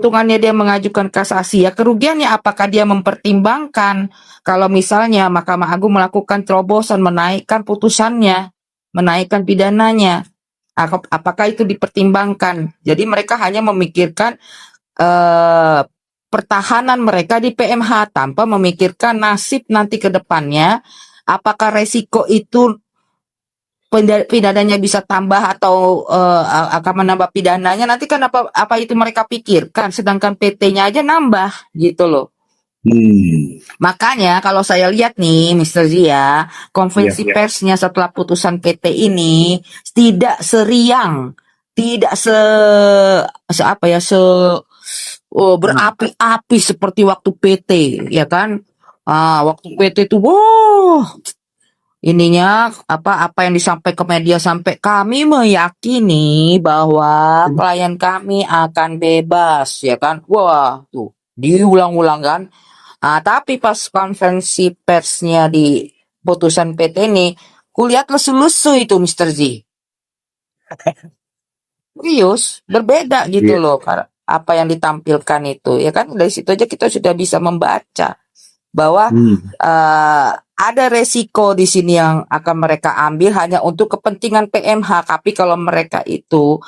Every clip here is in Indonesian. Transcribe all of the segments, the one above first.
keuntungannya dia mengajukan kasasi, ya kerugiannya apakah dia mempertimbangkan kalau misalnya Mahkamah Agung melakukan terobosan, menaikkan putusannya, menaikkan pidananya, apakah itu dipertimbangkan? Jadi mereka hanya memikirkan pertahanan mereka di PMH tanpa memikirkan nasib nanti ke depannya, apakah resiko itu pidananya bisa tambah atau akan menambah pidananya, nanti kan apa itu mereka pikirkan, sedangkan PT-nya aja nambah gitu loh. Makanya kalau saya lihat nih Mr. Zia, konferensi persnya setelah putusan PT ini tidak seriang, tidak berapi-api seperti waktu PT, ya kan? Waktu PT itu ininya apa yang disampaikan ke media, sampai kami meyakini bahwa klien kami akan bebas, ya kan? Wah, tuh diulang-ulang kan. Tapi pas konferensi persnya di putusan PT ini, kulihat lesu-lesu itu Mr. Z. Serius, berbeda gitu loh apa yang ditampilkan itu, ya kan? Dari situ aja kita sudah bisa membaca bahwa ada resiko di sini yang akan mereka ambil hanya untuk kepentingan PMH. Tapi kalau mereka itu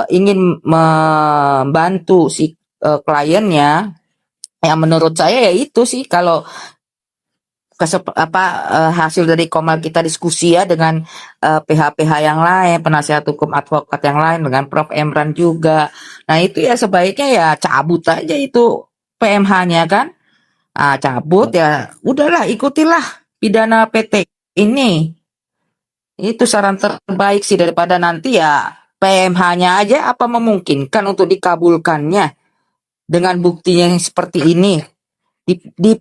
ingin membantu si kliennya, yang menurut saya ya itu sih, kalau hasil dari komal kita diskusi ya dengan PH-PH yang lain, penasihat hukum advokat yang lain, dengan Prof. Emran juga. Nah itu ya sebaiknya ya cabut aja itu PMH-nya kan. Cabut ya udahlah, ikutilah pidana PT ini. Itu saran terbaik sih, daripada nanti ya PMH-nya aja apa memungkinkan untuk dikabulkannya dengan buktinya yang seperti ini. Di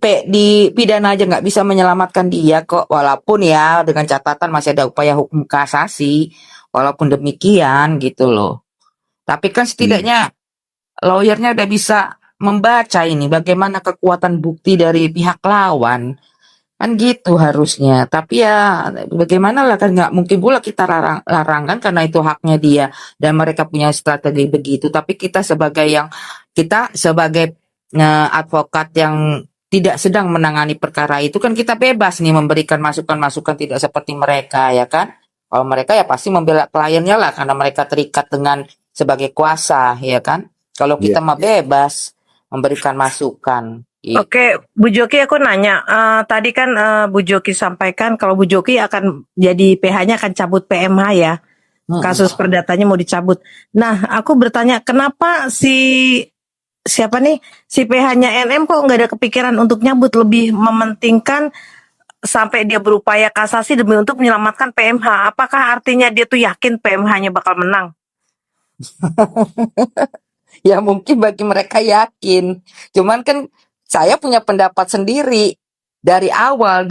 pidana aja nggak bisa menyelamatkan dia kok, walaupun ya dengan catatan masih ada upaya hukum kasasi, walaupun demikian gitu loh. Tapi kan setidaknya lawyernya udah bisa membaca ini bagaimana kekuatan bukti dari pihak lawan, kan gitu harusnya. Tapi ya bagaimana lah, kan nggak mungkin pula kita larang kan, karena itu haknya dia dan mereka punya strategi begitu. Tapi kita sebagai advokat yang tidak sedang menangani perkara itu, kan kita bebas nih memberikan masukan-masukan, tidak seperti mereka, ya kan? Kalau mereka ya pasti membela kliennya lah, karena mereka terikat dengan sebagai kuasa, ya kan? Kalau kita mah bebas memberikan masukan. Oke, Bu Joki, aku nanya, tadi kan Bu Joki sampaikan kalau Bu Joki akan jadi PH-nya akan cabut PMH ya, kasus perdatanya mau dicabut. Nah, aku bertanya, kenapa si PH-nya NM kok nggak ada kepikiran untuk nyabut, lebih mementingkan sampai dia berupaya kasasi demi untuk menyelamatkan PMH? Apakah artinya dia tuh yakin PMH-nya bakal menang? Ya mungkin bagi mereka yakin, cuman kan saya punya pendapat sendiri. Dari awal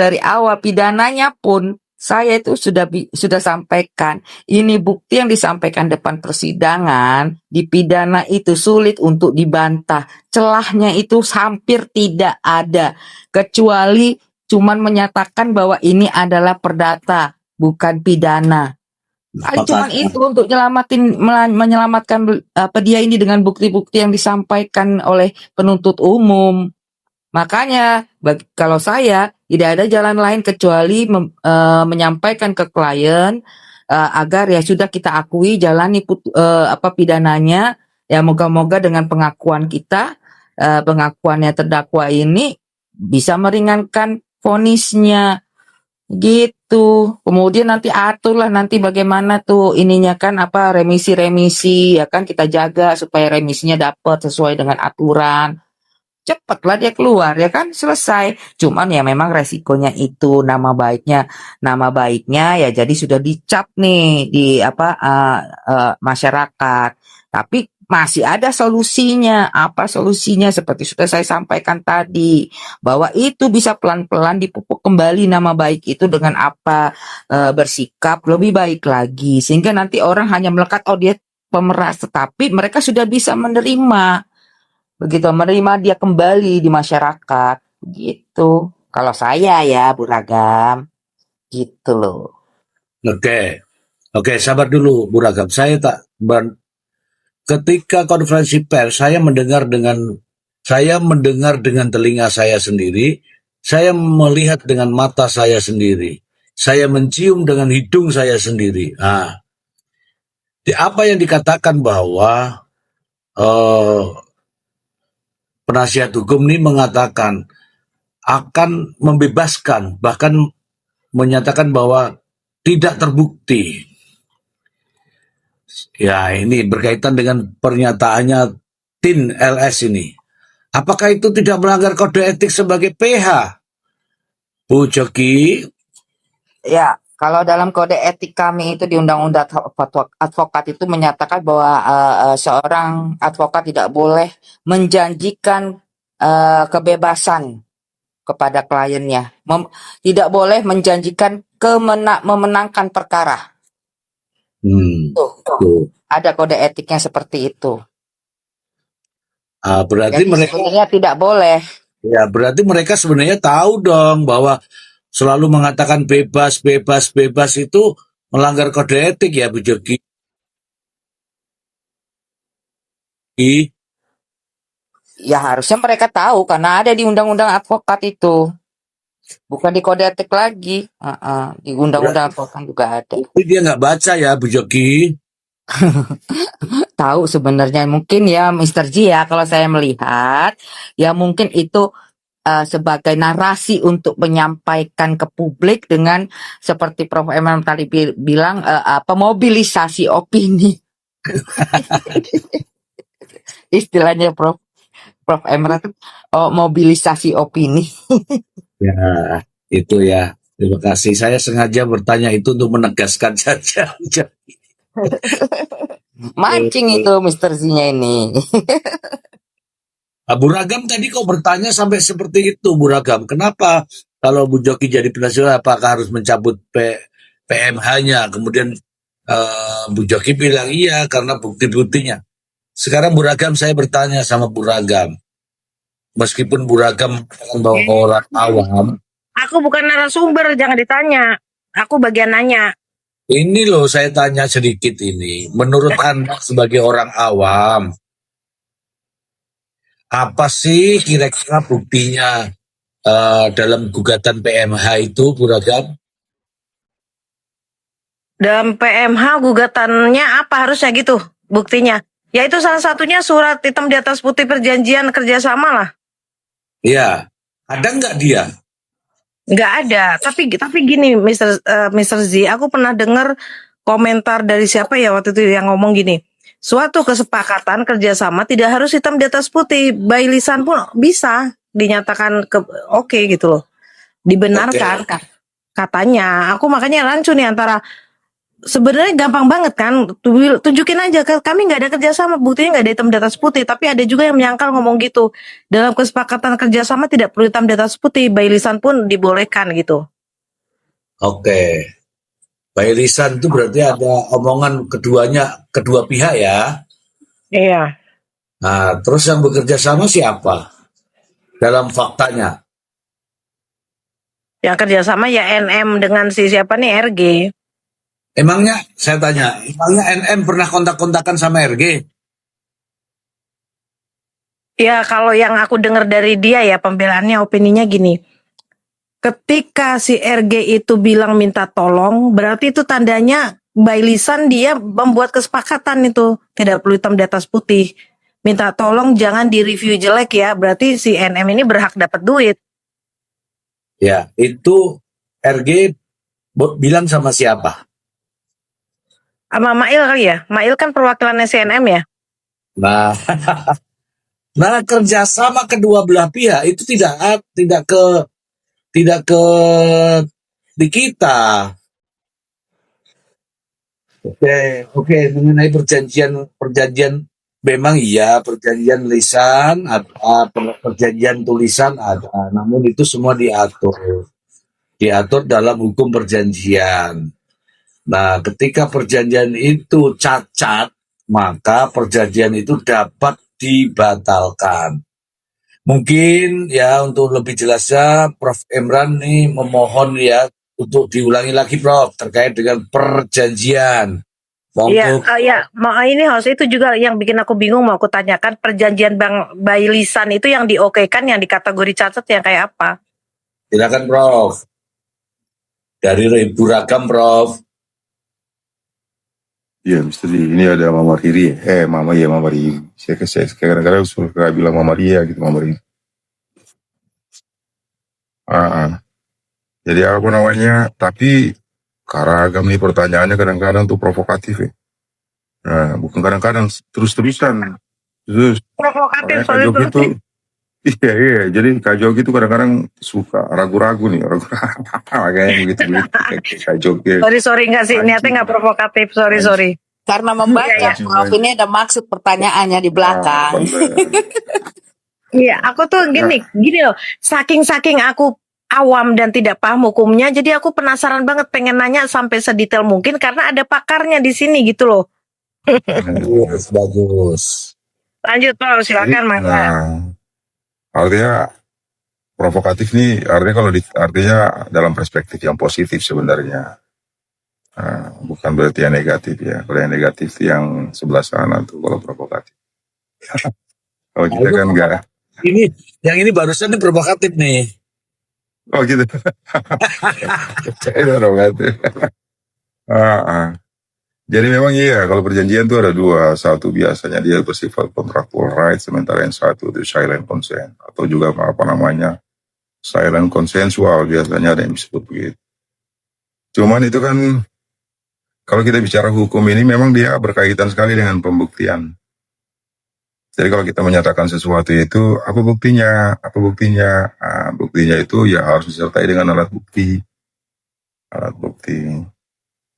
pidananya pun saya itu sudah sampaikan, ini bukti yang disampaikan depan persidangan di pidana itu sulit untuk dibantah. Celahnya itu hampir tidak ada, kecuali cuman menyatakan bahwa ini adalah perdata, bukan pidana. Cuman itu untuk menyelamatkan dia ini dengan bukti-bukti yang disampaikan oleh penuntut umum. Makanya kalau saya tidak ada jalan lain kecuali menyampaikan ke klien agar ya sudah kita akui, jalani pidananya. Ya moga-moga dengan pengakuan kita, pengakuannya terdakwa ini bisa meringankan vonisnya. Gitu. Kemudian nanti aturlah nanti bagaimana tuh ininya kan, remisi ya kan, kita jaga supaya remisinya dapat sesuai dengan aturan. Cepatlah dia keluar, ya kan, selesai. Cuman ya memang resikonya itu nama baiknya ya jadi sudah dicap nih di masyarakat. Tapi masih ada solusinya. Apa solusinya? Seperti sudah saya sampaikan tadi, bahwa itu bisa pelan-pelan dipupuk kembali nama baik itu dengan bersikap lebih baik lagi, sehingga nanti orang hanya melekat, oh dia pemeras, tetapi mereka sudah bisa menerima dia kembali di masyarakat gitu. Kalau saya ya Bu Ragam gitu loh. Oke, sabar dulu Bu Ragam. Saya tak ketika konferensi pers saya mendengar dengan telinga saya sendiri, saya melihat dengan mata saya sendiri, saya mencium dengan hidung saya sendiri. Nah, apa yang dikatakan bahwa eh, penasihat hukum ini mengatakan akan membebaskan, bahkan menyatakan bahwa tidak terbukti. Ya, ini berkaitan dengan pernyataannya Tin LS ini. Apakah itu tidak melanggar kode etik sebagai PH? Bu Joki, Ya, kalau dalam kode etik kami itu di Undang-Undang Advokat itu menyatakan bahwa seorang advokat tidak boleh menjanjikan kebebasan kepada kliennya, tidak boleh menjanjikan memenangkan perkara. Tuh, ada kode etiknya seperti itu. berarti Jadi mereka sebenarnya tidak boleh. ya berarti mereka sebenarnya tahu dong bahwa selalu mengatakan bebas, bebas, bebas itu melanggar kode etik ya Bu Joki. Ya harusnya mereka tahu karena ada di Undang-Undang Advokat itu. Bukan di kode etik lagi. Di Undang-Undang Advokat juga ada. Tapi dia nggak baca ya Bu Joki. Tahu sebenarnya mungkin ya Mr. G ya kalau saya melihat ya mungkin itu sebagai narasi untuk menyampaikan ke publik dengan seperti Prof. Emran tadi bilang mobilisasi opini. Istilahnya Prof. Emran mobilisasi opini. Ya, itu ya. Terima kasih. Saya sengaja bertanya itu untuk menegaskan saja. Mancing itu Mr. Z-nya ini. Bu Ragam tadi kok bertanya sampai seperti itu, Bu Ragam. Kenapa kalau Bu Joki jadi penasihat apakah harus mencabut PMH-nya? Kemudian Bu Joki bilang iya karena bukti-buktinya. Sekarang Bu Ragam saya bertanya sama Bu Ragam. Meskipun Bu Ragam bahwa orang awam, Aku bukan narasumber, jangan ditanya. Aku bagian nanya. ini loh saya tanya sedikit ini. Menurut Anda sebagai orang awam, apa sih kira-kira buktinya dalam gugatan PMH itu, Bu Ragam? Dalam PMH gugatannya apa harusnya gitu buktinya? Ya itu salah satunya surat hitam di atas putih perjanjian kerjasama lah. Ya, ada nggak dia? Nggak ada. Tapi gini, Mr. Z, aku pernah dengar komentar dari siapa ya waktu itu yang ngomong gini. Suatu kesepakatan kerjasama tidak harus hitam di atas putih, by lisan pun bisa dinyatakan oke gitu loh, dibenarkan katanya. Aku makanya rancu nih antara sebenarnya gampang banget kan, tunjukin aja kami nggak ada kerjasama, buktinya nggak ada hitam di atas putih. Tapi ada juga yang menyangkal ngomong gitu, dalam kesepakatan kerjasama tidak perlu hitam di atas putih, by lisan pun dibolehkan gitu. Oke. By lisan itu berarti ada omongan kedua pihak ya. Iya. Nah, terus yang bekerja sama siapa dalam faktanya? Yang kerjasama ya NM dengan si siapa nih RG. Emangnya saya tanya, emangnya NM pernah kontak-kontakan sama RG? Ya kalau yang aku dengar dari dia ya pembelaannya opininya gini. Ketika si RG itu bilang minta tolong, berarti itu tandanya by lisan dia membuat kesepakatan itu. Tidak perlu hitam di atas putih. Minta tolong jangan direview jelek ya, berarti si NM ini berhak dapat duit. Ya, itu RG bilang sama siapa? Sama Mail kali ya? Mail kan perwakilan CNM ya? Nah, nah kerjasama kedua belah pihak itu tidak ke di kita. Oke, mengenai perjanjian memang iya perjanjian lisan ada, perjanjian tulisan ada, namun itu semua diatur dalam hukum perjanjian. Nah, ketika perjanjian itu cacat, maka perjanjian itu dapat dibatalkan. Mungkin ya untuk lebih jelasnya Prof. Emran nih memohon ya untuk diulangi lagi Prof terkait dengan perjanjian. Iya, Monggo. ini host itu juga yang bikin aku bingung, mau aku tanyakan perjanjian bank by lisan itu yang diokekan, yang dikategori cacat yang kayak apa? Silakan Prof. Dari Ibu Ragam Prof. Iya, Mister Lee. Ini ada Mama Riri. Mama Riri. Saya kadang-kadang suka bilang Mama Ria gitu, Mama Riri. Jadi apa namanya? Tapi Karagam nih pertanyaannya kadang-kadang tuh provokatif ya. Nah, bukan kadang-kadang terus-terusan. Terus Provokatif makanya Kak soalnya Joki itu. tuh iya. Jadi Kak Joki tuh kadang-kadang suka ragu-ragu nih, makanya begitu-begitu Kak Joki. Sorry nggak sih, niatnya nggak provokatif. Sorry. Karena membaca, Anjing. Prof, ini ada maksud pertanyaannya di belakang. Iya, aku tuh gini loh. Saking aku awam dan tidak paham hukumnya, jadi aku penasaran banget pengen nanya sampai sedetail mungkin karena ada pakarnya di sini gitu loh. Bagus. Lanjut Prof, silakan Mas. Artinya provokatif nih, artinya dalam perspektif yang positif sebenarnya. Bukan berarti yang negatif ya. Kalau yang negatif itu yang sebelah sana tuh kalau provokatif. Kalau kita kan enggak. Yang ini barusan nih provokatif nih. Oh gitu. Itu provokatif. Jadi memang iya, kalau perjanjian itu ada dua. Satu biasanya dia bersifat contractual right, sementara yang satu itu silent consent. Atau juga apa namanya, silent consensual, biasanya ada yang disebut begitu. Cuman itu kan, kalau kita bicara hukum ini memang dia berkaitan sekali dengan pembuktian. Jadi kalau kita menyatakan sesuatu itu, apa buktinya? Buktinya itu ya harus disertai dengan alat bukti.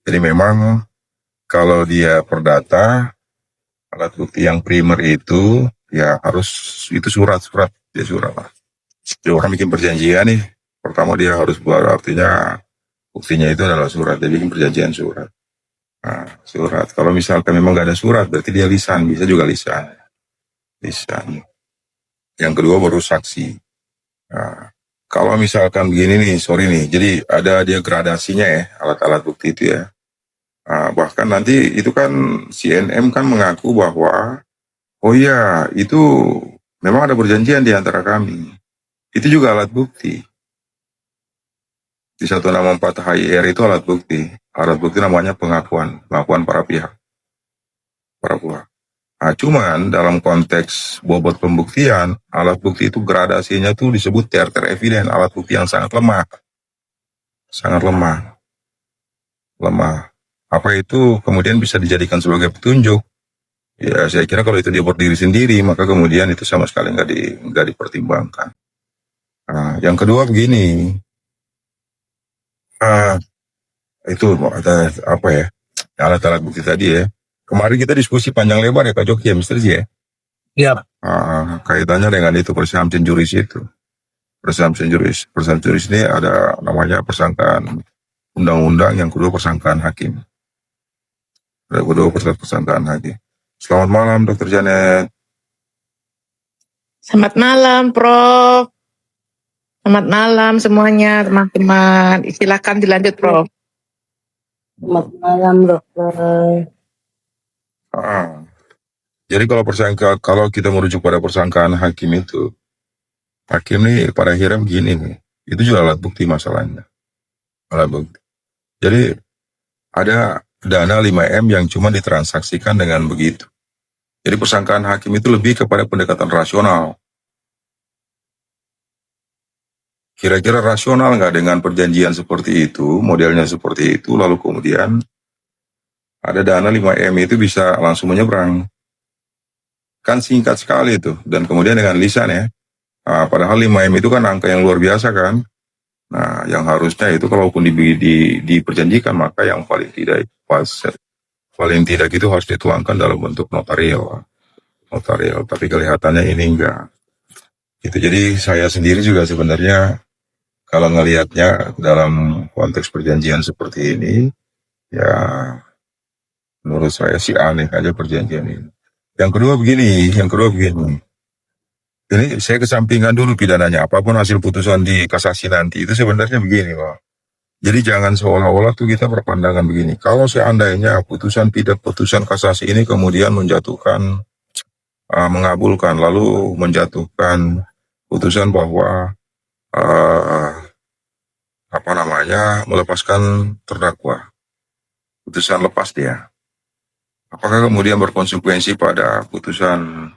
Jadi memang kalau dia perdata, alat bukti yang primer itu ya harus itu surat lah. Jadi orang bikin perjanjian nih, pertama dia harus buat, artinya buktinya itu adalah surat. Dia bikin perjanjian surat. Surat. Kalau misalkan memang nggak ada surat, berarti dia lisan, bisa juga lisan. Yang kedua baru saksi. Kalau misalkan begini nih, sorry nih, jadi ada dia gradasinya ya, alat-alat bukti itu ya. Bahkan nanti itu kan CNM kan mengaku bahwa oh iya itu memang ada perjanjian di antara kami. Itu juga alat bukti. Di 164 HIR itu alat bukti. Alat bukti namanya pengakuan para pihak. Cuman dalam konteks bobot pembuktian, alat bukti itu gradasinya tuh disebut tertiary evidence, alat bukti yang sangat lemah. Apa itu kemudian bisa dijadikan sebagai petunjuk? Ya saya kira kalau itu dia berdiri sendiri, maka kemudian itu sama sekali nggak dipertimbangkan. Yang kedua begini, itu ada apa ya, alat-alat bukti tadi ya. Kemarin kita diskusi panjang lebar ya Kak Joki ya, Mr. J ya. Iya. Kaitannya dengan itu presumption juris itu. Presumption juris ini ada namanya persangkaan undang-undang, yang kedua persangkaan hakim. Selamat malam Dr. Janet. Selamat malam, Prof. Selamat malam semuanya, teman-teman. Silakan dilanjut, Prof. Selamat malam dokter. Jadi kalau kita merujuk pada persangkaan hakim itu, hakim nih pada akhirnya begini nih, itu juga alat bukti masalahnya. Alat bukti. Jadi ada dana 5M yang cuma ditransaksikan dengan begitu. Jadi persangkaan hakim itu lebih kepada pendekatan rasional. Kira-kira rasional nggak dengan perjanjian seperti itu, modelnya seperti itu, lalu kemudian ada dana 5M itu bisa langsung menyeberang. Kan singkat sekali itu, dan kemudian dengan lisan ya. Padahal 5M itu kan angka yang luar biasa kan. Nah, yang harusnya itu kalaupun diperjanjikan, maka yang paling tidak itu harus dituangkan dalam bentuk notarial. Tapi kelihatannya ini enggak. Gitu. Jadi saya sendiri juga sebenarnya kalau ngelihatnya dalam konteks perjanjian seperti ini, ya menurut saya sih aneh aja perjanjian ini. Yang kedua begini. Ini saya kesampingkan dulu pidananya. Apapun hasil putusan di kasasi nanti itu sebenarnya begini, Pak. Jadi jangan seolah-olah tuh kita berpandangan begini. Kalau seandainya putusan kasasi ini kemudian menjatuhkan, mengabulkan, lalu menjatuhkan putusan bahwa melepaskan terdakwa, putusan lepas dia. Apakah kemudian berkonsekuensi pada putusan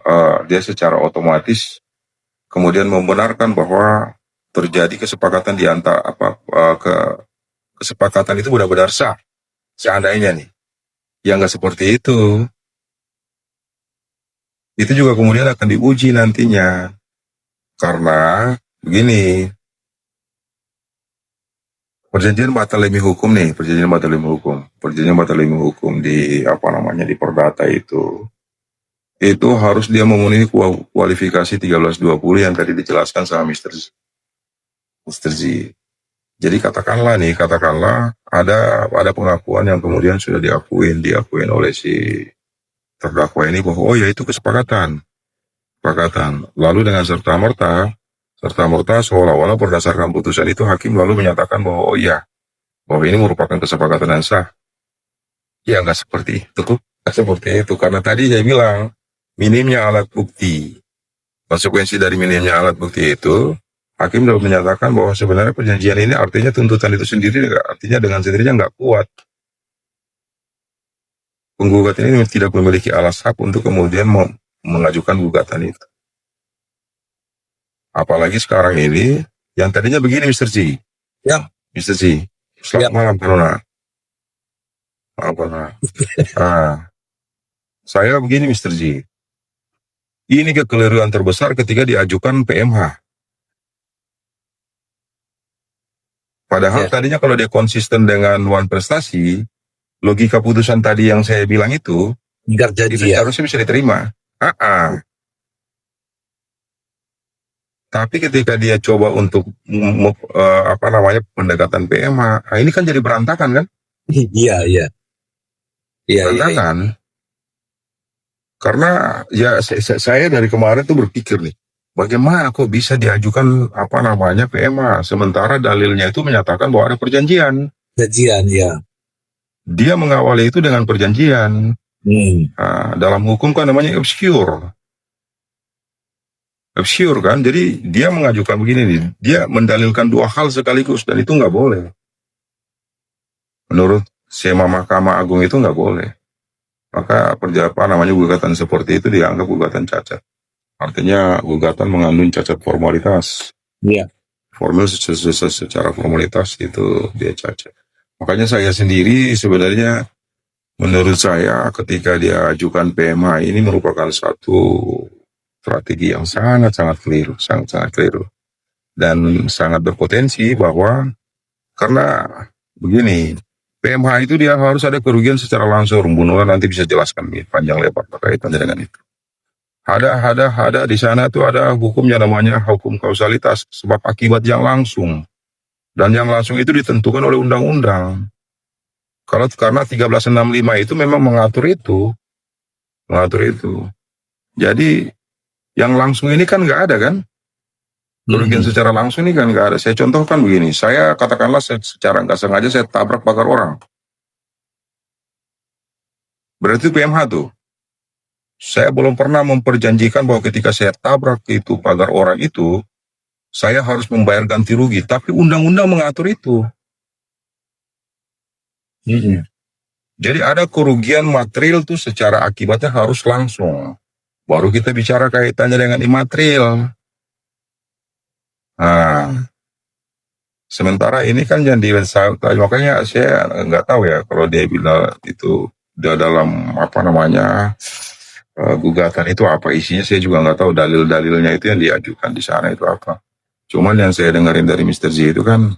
dia secara otomatis kemudian membenarkan bahwa terjadi kesepakatan di antara kesepakatan itu benar-benar sah? Seandainya nih, yang nggak seperti itu juga kemudian akan diuji nantinya. Karena begini, perjanjian batal demi hukum nih, perjanjian batal demi hukum di di perdata itu harus dia memenuhi kualifikasi 1320 yang tadi dijelaskan sama Mr. Z. Jadi katakanlah ada pengakuan yang kemudian sudah diakuin oleh si terdakwa ini bahwa oh ya itu kesepakatan. Lalu dengan serta merta seolah-olah berdasarkan putusan itu hakim lalu menyatakan bahwa oh iya, bahwa ini merupakan kesepakatan yang sah. Ya nggak seperti itu. Nggak seperti itu. Karena tadi saya bilang, minimnya alat bukti. Konsekuensi dari minimnya alat bukti itu, hakim dapat menyatakan bahwa sebenarnya perjanjian ini artinya tuntutan itu sendiri, artinya dengan sendirinya nggak kuat. Penggugat ini tidak memiliki alas hak untuk kemudian mengajukan gugatan itu. Apalagi sekarang ini, yang tadinya begini Mr. Z. Ya. Mr. Z, selamat malam Karuna. Saya begini Mr. Z. Ini kekeliruan terbesar ketika diajukan PMH. Padahal tadinya kalau dia konsisten dengan one prestasi, logika putusan tadi yang saya bilang itu harusnya bisa diterima. Tapi ketika dia coba untuk pendekatan PMH, ini kan jadi berantakan kan? Iya. Berantakan. Karena ya saya dari kemarin tuh berpikir nih, bagaimana kok bisa diajukan PMH sementara dalilnya itu menyatakan bahwa ada perjanjian. Ya. Dia mengawali itu dengan perjanjian. Dalam hukum kan namanya obscure kan, jadi dia mengajukan begini nih, dia mendalilkan dua hal sekaligus dan itu nggak boleh. Menurut sema Mahkamah Agung itu nggak boleh. Maka gugatan seperti itu dianggap gugatan cacat. Artinya gugatan mengandung cacat formalitas. Iya. Formal secara formalitas itu dia cacat. Makanya saya sendiri sebenarnya menurut saya ketika dia ajukan PMH ini merupakan satu strategi yang sangat keliru dan sangat berpotensi bahwa karena begini, PMH itu dia harus ada kerugian secara langsung. Bu Nura nanti bisa jelaskan panjang lebar berkaitan dengan itu. Ada di sana tuh ada hukumnya namanya hukum kausalitas sebab akibat yang langsung, dan yang langsung itu ditentukan oleh undang-undang. Karena 1365 itu memang mengatur itu. Jadi yang langsung ini kan nggak ada kan? Kerugian secara langsung ini kan nggak ada. Saya contohkan begini, saya katakanlah secara nggak sengaja saya tabrak pagar orang. Berarti PMH tuh. Saya belum pernah memperjanjikan bahwa ketika saya tabrak itu pagar orang itu, saya harus membayar ganti rugi. Tapi undang-undang mengatur itu. Jadi ada kerugian material tuh secara akibatnya harus langsung. Baru kita bicara kaitannya dengan imaterial. Sementara ini kan yang makanya saya nggak tahu ya kalau dia bilang itu dalam gugatan itu apa isinya, saya juga nggak tahu dalil-dalilnya itu yang diajukan di sana itu apa. Cuman yang saya dengarin dari Mr. Z itu kan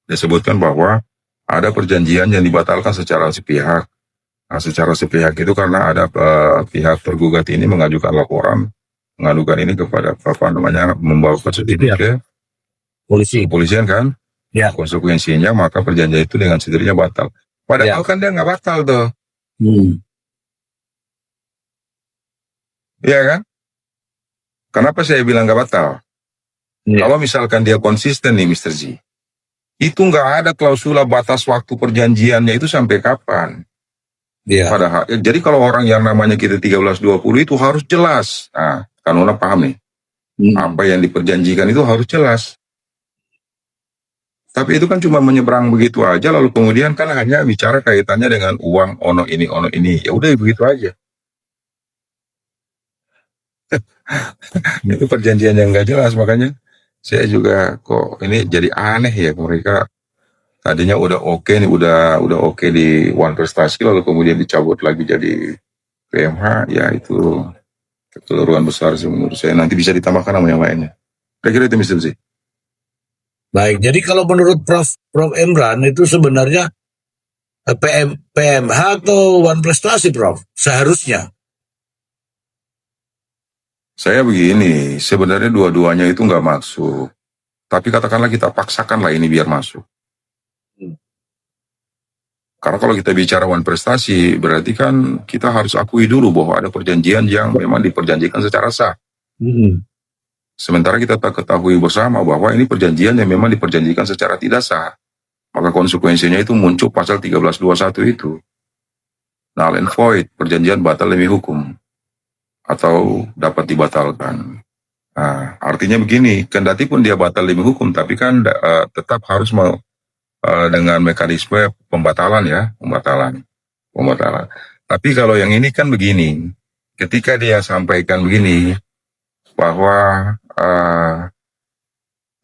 disebutkan bahwa ada perjanjian yang dibatalkan secara sepihak. Nah, secara sepihak itu karena ada pihak tergugat ini mengajukan laporan, mengadukan ini kepada membawa kasus ini ke kepolisian kan? Ya. Konsekuensinya maka perjanjian itu dengan sendirinya batal. Padahal kan dia nggak batal tuh. Iya kan? Kenapa saya bilang nggak batal? Kalau misalkan dia konsisten nih Mr. Z, Itu nggak ada klausula batas waktu perjanjiannya itu sampai kapan. Iya. Padahal, jadi kalau orang yang namanya kita 1320 itu harus jelas. Nah, kan Nona paham nih, apa yang diperjanjikan itu harus jelas. Tapi itu kan cuma menyeberang begitu aja, lalu kemudian kan hanya bicara kaitannya dengan uang, ono ini. Ya udah begitu aja. Itu perjanjian yang nggak jelas, makanya saya juga kok ini jadi aneh ya, mereka tadinya udah oke nih, udah oke di One Prestasi, lalu kemudian dicabut lagi jadi PMH, ya itu kekeliruan besar sih menurut saya. Nanti bisa ditambahkan nama yang lainnya. Kira-kira itu Mr. Z. Baik, jadi kalau menurut Prof Emran itu sebenarnya PMH atau One Prestasi, Prof? Seharusnya. Saya begini, sebenarnya dua-duanya itu nggak masuk. Tapi katakanlah kita paksakanlah ini biar masuk. Karena kalau kita bicara One Prestasi, berarti kan kita harus akui dulu bahwa ada perjanjian yang memang diperjanjikan secara sah. Sementara kita tak ketahui bersama bahwa ini perjanjian yang memang diperjanjikan secara tidak sah. Maka konsekuensinya itu muncul pasal 1321 itu. Null and void, perjanjian batal demi hukum. Atau dapat dibatalkan. Nah, artinya begini, kendati pun dia batal demi hukum, tapi kan tetap harus dengan mekanisme pembatalan ya, pembatalan. Tapi kalau yang ini kan begini, ketika dia sampaikan begini, bahwa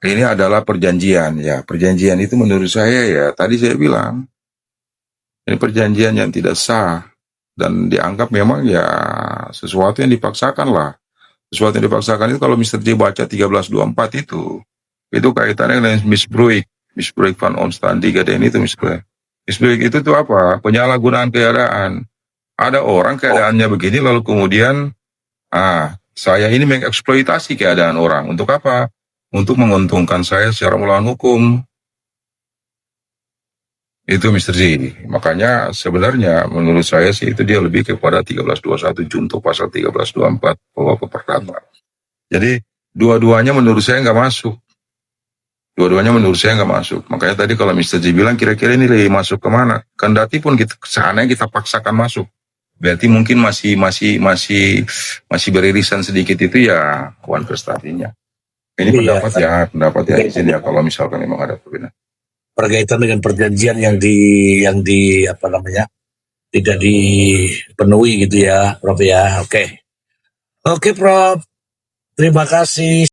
ini adalah perjanjian ya, perjanjian itu menurut saya ya, tadi saya bilang, ini perjanjian yang tidak sah, dan dianggap memang ya sesuatu yang dipaksakan lah. Sesuatu yang dipaksakan itu kalau Mr. J baca 1324 itu kaitannya dengan misbruik van Onstan 3D itu misbruik. Misbruik itu tuh apa? Penyalahgunaan keadaan. Ada orang keadaannya begini lalu kemudian saya ini mengeksploitasi keadaan orang. Untuk apa? Untuk menguntungkan saya secara melawan hukum. Itu Mr. Z. Makanya sebenarnya menurut saya sih itu dia lebih kepada 1321 junto pasal 1324 bahwa perdata. Jadi dua-duanya menurut saya nggak masuk. Makanya tadi kalau Mr. Z bilang kira-kira ini lebih masuk kemana? Kendati pun kita paksakan masuk. Berarti mungkin masih beririsan sedikit itu ya One Prestasinya. Ini pendapat ya di sini ya kalau misalkan memang ada perbedaan. Berkaitan dengan perjanjian yang di apa namanya tidak dipenuhi gitu ya, Prof ya. Oke, Prof. Terima kasih.